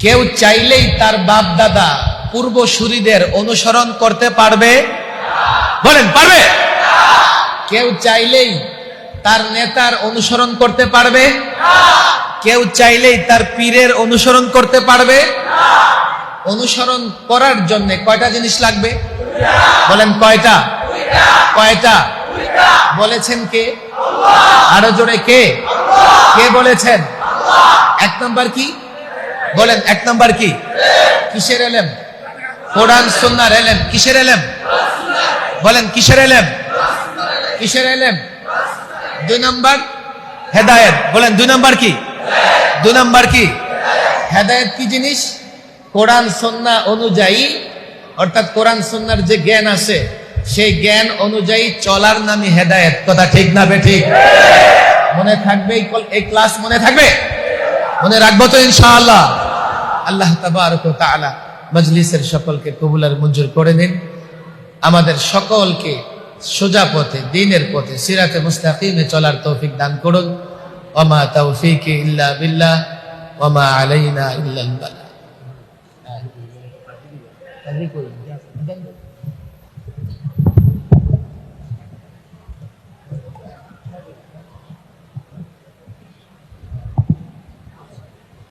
কেউ চাইলেই তার বাপ দাদা পূর্বসূরীদের অনুসরণ করতে পারবে? বলেন, পারবে? কেউ চাইলেই তার নেতার অনুসরণ করতে পারবে? কেউ চাইলেই তার পীরের অনুসরণ করতে পারবে? অনুসরণ করার জন্য কয়টা জিনিস লাগবে? বলেন, কয়টা? কয়টা বলেছেন কে? আরো জোরে কে? কে বলেছেন? এক নাম্বার কি? বলেন, এক নাম্বার কি? কিসের এলেম? কোরআন সুন্নাহর এলেম। কিসের এলেম? বলেন, কিসের এলেম? কিসের এলেম? দুই নাম্বার হেদায়েত। বলেন, দুই নাম্বার কি? দুই নাম্বার কি? হেদায়েত কি জিনিস? কোরআন সুন্নাহ অনুযায়ী, অর্থাৎ কোরআন সুন্নাহর যে জ্ঞান আছে সেই জ্ঞান অনুযায়ী চলার নামই হেদায়েত। কথা ঠিক না বেঠিক? মনে থাকবে? এই ক্লাস মনে থাকবে? মনে রাখবো তো ইনশাআল্লাহ। আল্লাহ তাবারক ওয়া তাআলা মজলিসের সকলকে কবুল আর মঞ্জুর করে নিন। আমাদের সকলকে সোজা পথে, দ্বীনের পথে, সিরাতে মুস্তাকিমে চলার তৌফিক দান করুন। ওয়া মা তাওফীকি ইল্লা বিল্লাহ ওয়া মা আলাইনা ইল্লাল বালাগ।